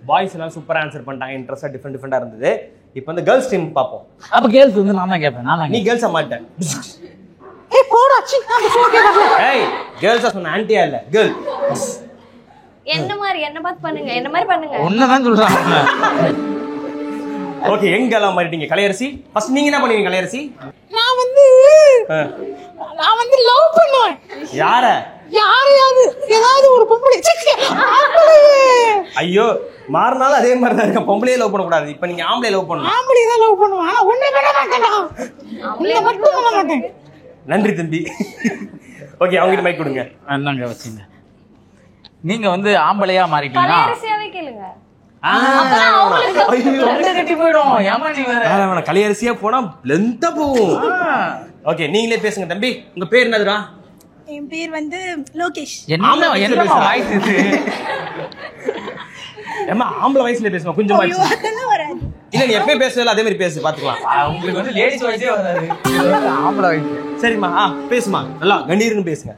Boys எல்லாம் சூப்பரா answer பண்ணிட்டாங்க. இன்ட்ரெஸ்டா டிஃபரெண்டா இருந்தது. இப்போ வந்து கேர்ள்ஸ் டீம் பாப்போம். அப்ப கேர்ள்ஸ் வந்து நான் தான் கேட்பேன். நீ கேர்ள்ஸா மாட்டேன். ஏய் போடா சி ஏய் கேர்ள்ஸா சொன்ன ஆன்ட்டியா இல்ல கேர்ள். என்ன பார்த்து பண்ணுங்க. என்ன மாதிரி பண்ணுங்க. ஒன்னதான் சொல்றாங்க. ஓகே எங்கெல்லாம் மாறிட்டீங்க கலையரசி. ஃபர்ஸ்ட் நீங்க என்ன பண்ணுவீங்க கலையரசி? நான் வந்து லவ் பண்ணுவேன். யார? யாரையாவது ஏதாவது ஒரு பொம்பளை. ஐயோ மாறினாலும் அதே மாதிரி தான் இருக்க. பொம்பளையே லவ் பண்ண கூடாது. இப்போ நீங்க ஆம்பளை லவ் பண்ணணும். ஆம்பளை தான் லவ் பண்ணுவேன். ஆனா ஒண்ணே பண்ண மாட்டேன்டா. ஆம்பளை மட்டும் பண்ண மாட்டேன். நன்றி தம்பி. ஓகே அவங்க கிட்ட மைக் கொடுங்க. என்னங்க வச்சீங்க? நீங்க வந்து ஆம்பளையா மாறிட்டீங்கன்னா கலையரசியாவே கேளுங்க. கலையரசியா போனா லென்த்தா போகும். ஓகே நீங்களே பேசுங்க தம்பி. உங்க பேர் என்னதுடா? என் பேர் வந்து லோகேஷ். ஏமா ஆம்பளை வயசுல பேசுமா கொஞ்சம் இல்ல நீ எப்பயும் பேசுவல அதே மாதிரி பேசு பாத்துக்கலாம். உங்களுக்கு வந்து லேடிஸ் வயசே வராது. ஆம்பளை வயசு. சரிம்மா பேசுமா நல்லா கணீர்னு பேசுங்க.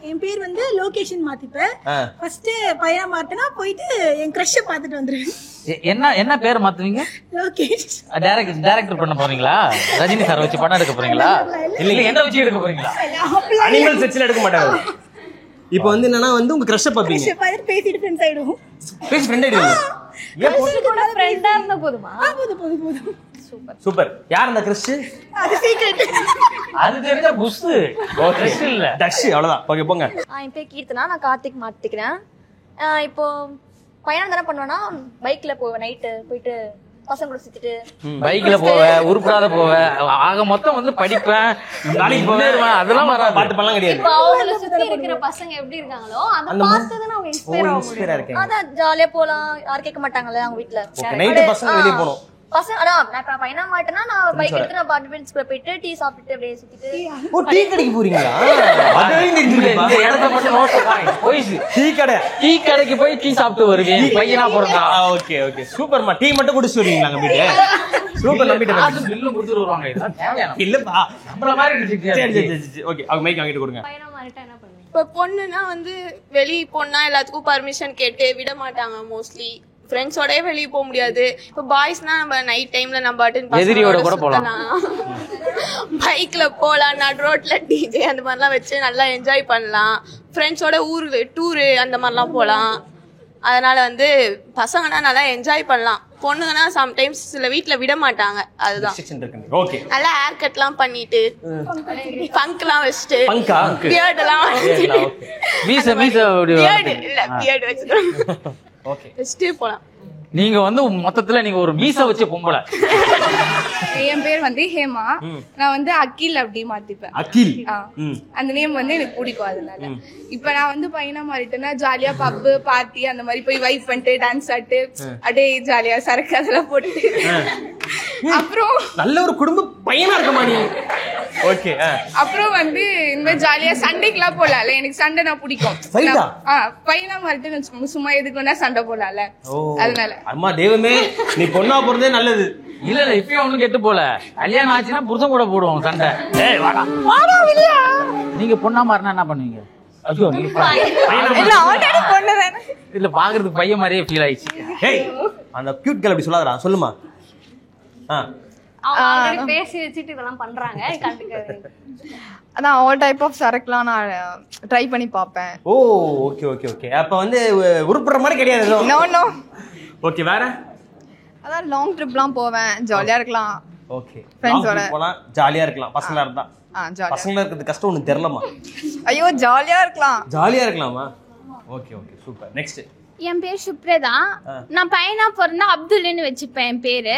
என் பேர் வந்து லோகேஷன் மாத்திப்பேன். ஃபர்ஸ்ட் பையனா மாத்தினா போயிட்டு என் கிரஷ் பாத்துட்டு வந்துருவேன். என்ன பேர் மாத்துவீங்க? லோகேஷ். டைரக்டர் பண்ண போறீங்களா? ரஜினி சார் வச்சு படம் எடுக்க போறீங்களா? இல்ல என்ன வச்சு எடுக்க போறீங்களா? அனிமல் செட்ஸ்ல எடுக்க மாட்டாங்க. இப்போ வந்து என்னன்னா வந்து உங்க கிரஷ் பாப்பீங்க. பேசிட்டு ஃப்ரெண்ட்ஸ் ஆயிடுவோம். பேசி ஃப்ரெண்ட் ஆயிடுவீங்க. கூட ஃப்ரெண்டா இருந்தா போதுமா? போதும். சூப்பர். யார் அந்த கிரஷ்? அது சீக்ரெட். அது தெரிஞ்ச புஷ். கிரஷ் இல்ல டஷ் அவ்வளவுதான். ஓகே போங்க. என் பேர் கீர்த்தனா. நான் கார்த்திக் மாத்திக்கிறேன். இப்போ பயணம் தானே பண்ணுவேன்னா பைக்ல போவேன். நைட்டு போயிட்டு பசங்க கூட சுத்திட்டு பைக்ல போவேன். உருப்படாத போவேன். ஆக மொத்தம் வந்து படிப்பேன். நாளைக்கு போவேன். அதெல்லாம் பாட்டு பண்ணலாம் கிடையாது. இப்போ அவங்கள சுத்தி இருக்கிற பசங்க எப்படி இருக்காங்களோ அந்த பார்த்து தான் அவங்க இன்ஸ்பயர் ஆகும். அதான் ஜாலியா போலாம். யாரும் கேட்க மாட்டாங்கல்ல அவங்க வீட்ல. நைட்டு பசங்க வெளிய போணும். பசங்க அதான் நான் பையனா மாட்டேன்னா நான் பைக் எடுத்து நான் பாட்டு ஸ்கூல்ல போயிட்டு டீ சாப்பிட்டு அப்படியே சுத்திட்டு. ஓ டீ கடைக்கு போறீங்களா? அதுவே தெரிஞ்சுங்க. இந்த இடத்த மட்டும் நோட் பண்ணி போய்ஸ் டீ கடைக்கு போய் டீ சாப்பிட்டு வருவேன். பையனா போறதா? ஓகே சூப்பர்மா. டீ மட்டும் குடிச்சு வருவீங்களா அங்க வீட்ல? சூப்பர் நம்பிட்டேன். அது பில்லு கொடுத்துட்டு வருவாங்க. இதெல்லாம் தேவையான இல்லப்பா நம்மள மாதிரி இருக்கு. சரி ஓகே அவங்க மைக் வாங்கிட்டு கொடுங்க. பையனா மாறிட்டா என்ன பண்ணுவீங்க? இப்போ பொண்ணுனா வந்து வெளியே போனா எல்லாத்துக்கும் பர்மிஷன் கேட்டு விட மாட்டாங்க. மோஸ்ட்லி ஃப்ரெண்ட்ஸோடய வெளியே போக முடியாது. இப்போ பாய்ஸ்னா நம்ம நைட் டைம்ல நம்ம எதிரியோட கூட போலாம். பைக்ல போலாம். நடு ரோட்ல டிஜே அந்த மாதிரிலாம் வச்சு நல்லா என்ஜாய் பண்ணலாம். ஃப்ரெண்ட்ஸோட ஊருக்கு டூரு அந்த மாதிரிலாம் போகலாம். அதனால வந்து பசங்கன்னா நல்லா என்ஜாய் பண்ணலாம். பொண்ணுங்கன்னா சம்டைம்ஸ் சில வீட்ல விட மாட்டாங்க. அதுதான் நல்லா ஹேர் கட்லாம் பண்ணிட்டு பங்க்லாம் வச்சுட்டு பியர்ட் எல்லாம் பியர்ட் வச்சுட்டு வச்சுட்டு போலாம். நீங்க வந்து மொத்தத்துல நீங்க ஒரு மீச வச்ச பொம்பளை. என் பேர் வந்து ஹேமா. நான் வந்து அகில் அப்படி மாத்திப்பேன். அகில் அந்த நேம் வந்து எனக்கு பிடிக்கும். அதனால இப்ப நான் வந்து பையனா மாறிட்டேன்னா ஜாலியா பப்பு பார்ட்டி அந்த மாதிரி போய் வைப் பண்ணிட்டு டான்ஸ் ஆட்டு அப்படியே ஜாலியா சரக்கு அதெல்லாம் போட்டு அப்புறம் நல்ல ஒரு குடும்ப பையனா இருக்கமா நீ. ஓகே அப்புறம் வந்து இந்த ஜாலியா சண்டைக்குலாம் போலாம்ல. எனக்கு சண்டை நான் பிடிக்கும். பையனா மாறிட்டு சும்மா எதுக்கு வேணா சண்டை போலாம்ல. அதனால அம்மா தெய்வமே நீ பொண்ணா போறதே நல்லது. இல்ல இப்பயும் ஒண்ணும் கெட்டு போல. கல்யாணம் ஆச்சுன்னா புருஷன் கூட போடுவோம் சண்டை. நீங்க பொண்ணா மாறினா என்ன பண்ணுவீங்க? இல்ல பாக்குறதுக்கு பையன் மாதிரியே ஃபீல் ஆயிடுச்சு. அந்த கியூட் கேர்ள் அப்படி சொல்லாதடா. சொல்லுமா. அவங்க பேசி வச்சிட்டு இதெல்லாம் பண்றாங்க. அதான் ஆல் டைப் ஆஃப் சரக்குலாம் நான் ட்ரை பண்ணி பாப்பேன். ஓ ஓகே அப்ப வந்து உருப்புற மாதிரி கிடையாது. நோ ஓகே வேற? அதான் லாங் ட்ரிப்லாம் போவேன். ஜாலியா இருக்கலாம். ஓகே ஃப்ரெண்ட்ஸோட போலாம். ஜாலியா இருக்கலாம். பசங்களா இருந்தா பசங்களா இருக்கிறது கஷ்டம் ஒண்ணு தெரியலமா. ஐயோ ஜாலியா இருக்கலாமா? Okay super. நெக்ஸ்ட். என் பேர் சுப்ரதா. நான் பையனா பிறந்தா அப்துல்னு வச்சுப்பேன் என் பேரு.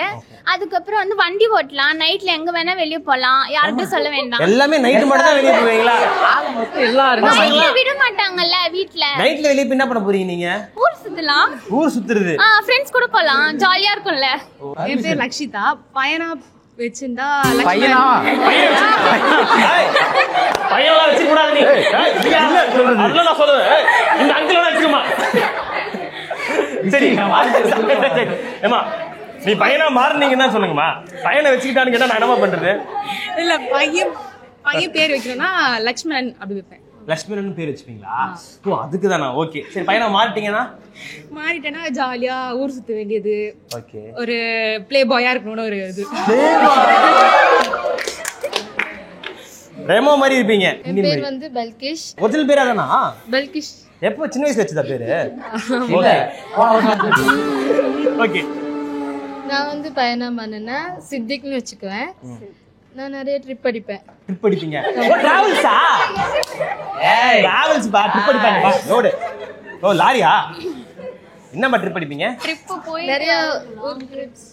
அதுக்கப்புறம் வந்து வண்டி ஓட்டலாம். நைட்ல எங்க வேணா வெளியே போலாம். யார்கிட்டயும் சொல்ல வேண்டாம். எல்லாமே நைட் மட்டும் தான் வெளியே போவீங்களா? எல்லாரும் விட மாட்டாங்கல்ல வீட்ல. நைட்ல வெளியே என்ன பண்ண போறீங்க நீங்க? ஊர் சுத்தலாம். ஊர் சுத்துறது? ஃப்ரெண்ட்ஸ் கூட போலாம். ஜாலியா இருக்கும்ல. என் பேர் லக்ஷிதா. பையனா வச்சிருந்தா பையனா பையனா வச்சு கூடாது நீ. இல்ல நான் சொல்றேன். இந்த அங்கிள் வச்சுக்குமா. சரி ஏமா நீ பையனா மாறினீங்கன்னா சொல்லுங்கம்மா. பையனை வச்சுக்கிட்டான்னு கேட்டா நான் என்னமா பண்றது? இல்ல பையன் பேர் வைக்கணும்னா லக்ஷ்மணன் அப்படி வைப்பேன். லட்சுமின்னு பேர் வச்சுப்பீங்களா? ஓ அதுக்கு தானா? ஓகே சரி. பையனா மாறிட்டீங்கன்னா மாறிட்டேன்னா ஜாலியா ஊர் சுத்த வேண்டியது, ஓகே ஒரு ப்ளே பாயா இருக்கணும்னு ஒரு இது. ரெமோ மாதிரி இருப்பீங்க. என் பேர் வந்து பல்கிஷ். ஒரிஜினல் பேர் அதானா? பல்கிஷ். எப்போ சின்ன வயசுல வச்சதா பேரு? ஓகே. நான் வந்து பயணம் பண்ணேன்னா சித்திக்னு வச்சுக்குவேன். நான் நிறைய ட்ரிப் அடிப்பேன். ட்ரிப் அடிப்பீங்க? ஓ டிராவல்ஸா? ஏய் டிராவல்ஸ் பா, ட்ரிப் அடிப்பாங்க பா. லோடு. ஓ லாரியா? என்னமா ட்ரிப் அடிப்பீங்க? ட்ரிப் போய் நிறைய ஊர் ட்ரிப்ஸ்